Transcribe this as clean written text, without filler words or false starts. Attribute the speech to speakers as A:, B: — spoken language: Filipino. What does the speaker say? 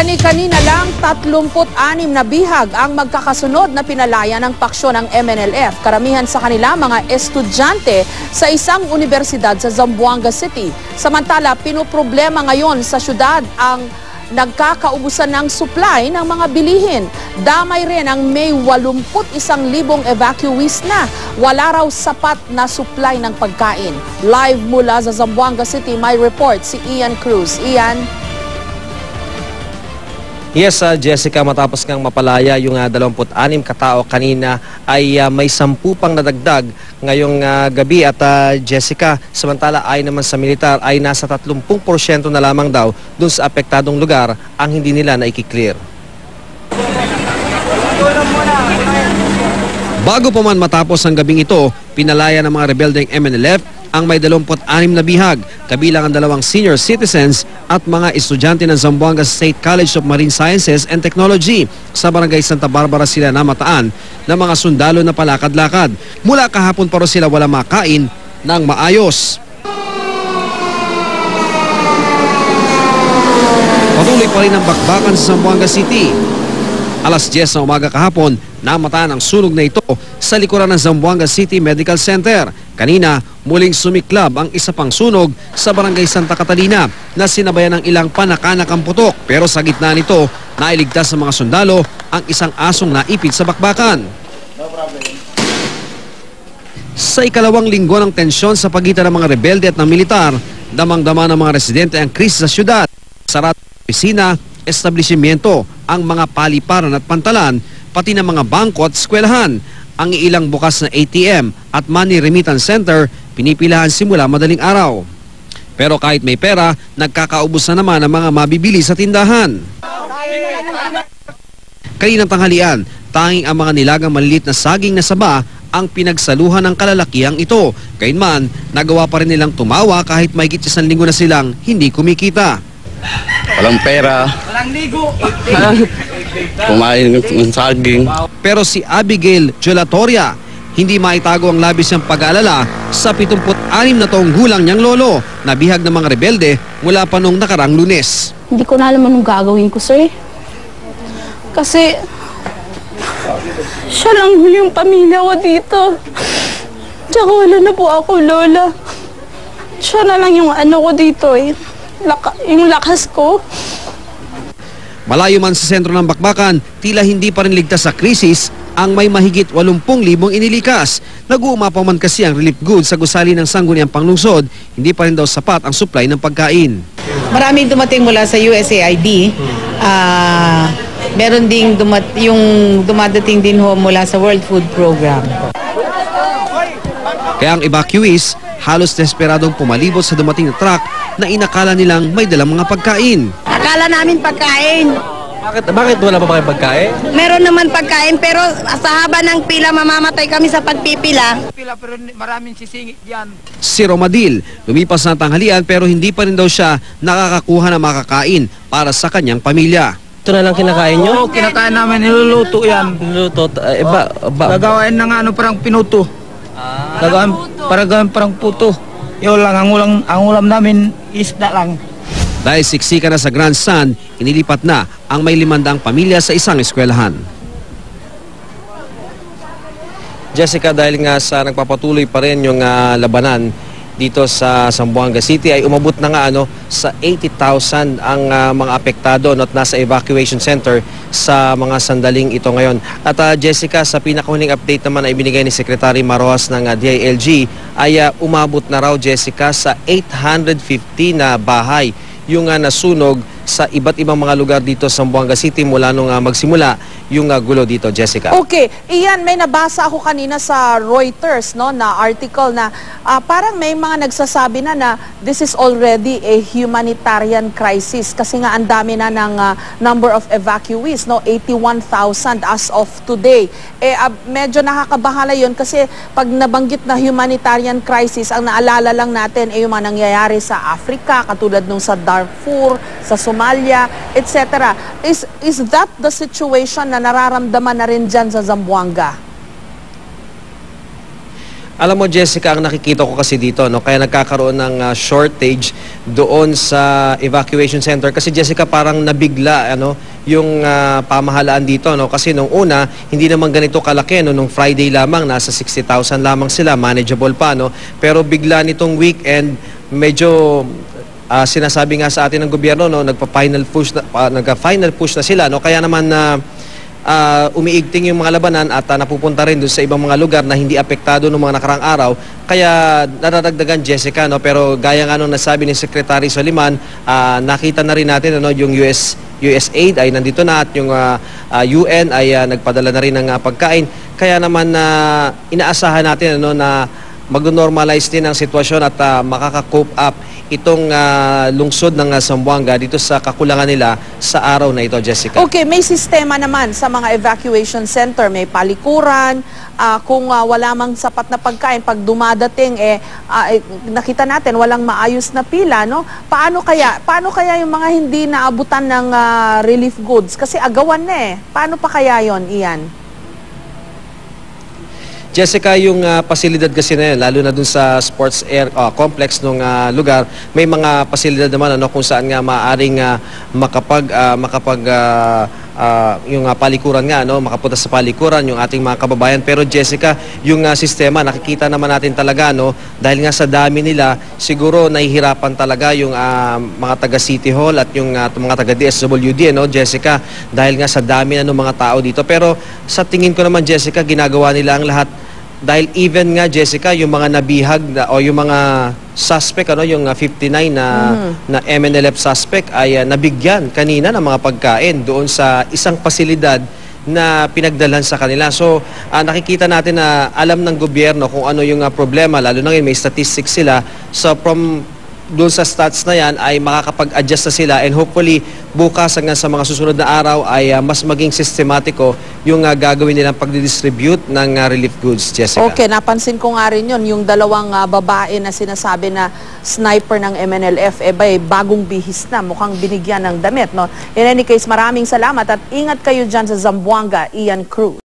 A: Kani-kanina lang 36 na bihag ang magkakasunod na pinalaya ng paksyon ng MNLF. Karamihan sa kanila mga estudyante sa isang universidad sa Zamboanga City. Samantala, pinoproblema ngayon sa syudad ang nagkakaubusan ng supply ng mga bilihin. Damay rin ang may 81,000 evacuees na. Wala raw sapat na supply ng pagkain. Live mula sa Zamboanga City, may report si Ian Cruz. Ian?
B: Yes, Jessica, matapos ngang mapalaya yung 26 katao kanina ay may 10 pang nadagdag ngayong gabi at Jessica, samantala ay naman sa militar ay nasa 30% na lamang daw dun sa apektadong lugar ang hindi nila naikiklear. Bago pa man matapos ang gabing ito, pinalaya ng mga rebeldeng MNLF ang may 26 na bihag, kabilang ang 2 senior citizens at mga estudyante ng Zamboanga State College of Marine Sciences and Technology. Sa barangay Santa Barbara sila namataan ng mga sundalo na palakad-lakad. Mula kahapon pa rin sila wala makain ng maayos. Patuloy pa rin ang bakbakan sa Zamboanga City. Alas 10 na umaga kahapon, namataan ang sunog na ito sa likuran ng Zamboanga City Medical Center. Kanina, muling sumiklab ang isa pang sunog sa barangay Santa Catalina na sinabayan ng ilang panakanakang putok. Pero sa gitna nito, nailigtas sa mga sundalo ang isang asong naipit sa bakbakan. Sa ikalawang linggo ng tensyon sa pagitan ng mga rebelde at ng militar, damang-dama ng mga residente ang krisis sa syudad. Sarado ang opisina, establishmento, ang mga paliparan at pantalan, pati ng mga bangko at eskwelahan. Ang ilang bukas na ATM at Money Remittance Center pinipilahan simula madaling araw. Pero kahit may pera, nagkakaubos na naman ang mga mabibili sa tindahan. Kaninang tanghalian, tanging ang mga nilagang maliliit na saging na saba ang pinagsaluhan ng kalalakiang ito. Gayunman, nagawa pa rin nilang tumawa kahit mahigit 1 linggo na silang hindi kumikita.
C: Walang pera. Walang ligo. Kumain ng saging.
B: Pero si Abigail Gelatoria, hindi maitago ang labis niyang pag-aalala sa 76 na taong gulang niyang lolo na bihag ng mga rebelde mula pa nung nakarang Lunes.
D: Hindi ko na alam anong gagawin ko, sir. Kasi siya lang yung pamilya ko dito. Tsaka wala na po ako, lola. Siya na lang yung ano ko dito eh. Yung lakas ko.
B: Malayo man sa sentro ng bakbakan, tila hindi pa rin ligtas sa krisis ang may mahigit 80,000 inilikas. Nag-uumapaw man kasi ang relief goods sa gusali ng sangguniang panglungsod, hindi pa rin daw sapat ang supply ng pagkain.
E: Maraming dumating mula sa USAID. Meron ding dumadating din ho mula sa World Food Program.
B: Kaya ang evacuees halos desperadong pumalibot sa dumating na truck na inakala nilang may dalang mga pagkain.
F: Akala namin pagkain.
B: Bakit wala pa kayong pagkain?
F: Meron naman pagkain pero sa haba ng pila mamamatay kami sa pagpipila.
G: Pero maraming sisingit diyan.
B: Si Romadil, lumipas na tanghalian pero hindi pa rin daw siya nakakakuha ng makakain para sa kanyang pamilya.
H: Ito na lang kinakain nyo?
G: Oo, kinakain namin, niluluto yan.
H: Niluto?
G: Gagawin na nga parang pinuto. Parang puto. Yun lang, ang ulam namin isda lang.
B: Dahil siksika na sa Grand Sand, inilipat na ang may 500 pamilya sa isang eskwelahan. Jessica, dahil nga sa nagpapatuloy pa rin yung labanan dito sa Zamboanga City, ay umabot na nga sa 80,000 ang mga apektado at nasa evacuation center sa mga sandaling ito ngayon. At Jessica, sa pinakahuling update naman ay binigay ni Secretary Maroas ng DILG ay umabot na raw, Jessica, sa 850 na bahay yung nasunog sa iba't ibang mga lugar dito sa Zamboanga City mula nung magsimula yung gulo dito, Jessica.
A: Okay, Ian, may nabasa ako kanina sa Reuters na article na parang may mga nagsasabi na this is already a humanitarian crisis kasi nga ang dami na ng number of evacuees, 81,000 as of today. Medyo nakakabahala yun kasi pag nabanggit na humanitarian crisis, ang naalala lang natin ay yung mga nangyayari sa Africa, katulad nung sa Darfur, sa Somalia, etc. Is that the situation na nararamdaman na rin dyan sa Zamboanga?
B: Alam mo, Jessica, ang nakikita ko kasi dito, no, kaya nagkakaroon ng shortage doon sa evacuation center. Kasi, Jessica, parang nabigla yung pamahalaan dito. No? Kasi nung una, hindi naman ganito kalaki. No? Nung Friday lamang, nasa 60,000 lamang sila, manageable pa. No? Pero bigla nitong weekend, medyo sinasabi nga sa atin ng gobyerno, no, nagpa-final push na sila. No? Kaya naman umiigting yung mga labanan at napupunta rin doon sa ibang mga lugar na hindi apektado ng mga nakarang araw. Kaya nadadagdagan, Jessica, no? Pero gaya nga nung nasabi ni Secretary Soliman, nakita na rin natin yung USAID ay nandito na at yung UN ay nagpadala na rin ng pagkain. Kaya naman inaasahan natin na mag-normalize din ang sitwasyon at makaka-cope up itong lungsod ng Zamboanga dito sa kakulangan nila sa araw na ito, Jessica.
A: Okay, may sistema naman sa mga evacuation center, may palikuran, kung wala mang sapat na pagkain, pag dumadating, nakita natin walang maayos na pila, no? Paano kaya yung mga hindi naabutan ng relief goods? Kasi agawan na Paano pa kaya yon, Ian?
B: Jessica, yung pasilidad kasi na yan, lalo na dun sa sports complex ng lugar, may mga pasilidad naman kung saan nga maaaring yung palikuran nga, makapunta sa palikuran yung ating mga kababayan. Pero Jessica, yung sistema, nakikita naman natin talaga, dahil nga sa dami nila, siguro nahihirapan talaga yung mga taga City Hall at yung mga taga DSWD, Jessica, dahil nga sa dami na ng mga tao dito. Pero sa tingin ko naman, Jessica, ginagawa nila ang lahat. Dahil even nga, Jessica, yung mga nabihag o yung mga suspect, yung 59 na MNLF suspect ay nabigyan kanina ng mga pagkain doon sa isang pasilidad na pinagdalhan sa kanila. So, nakikita natin na alam ng gobyerno kung ano yung problema, lalo na ngayon may statistics sila. So, from doon sa stats na yan ay makakapag-adjust na sila and hopefully bukas hanggang sa mga susunod na araw ay mas maging sistematiko yung gagawin nilang pagdidistribute ng relief goods, Jessica.
A: Okay, napansin ko nga rin yun, yung dalawang babae na sinasabi na sniper ng MNLF, bagong bihis na, mukhang binigyan ng damit. No? In any case, maraming salamat at ingat kayo dyan sa Zamboanga, Ian Cruz.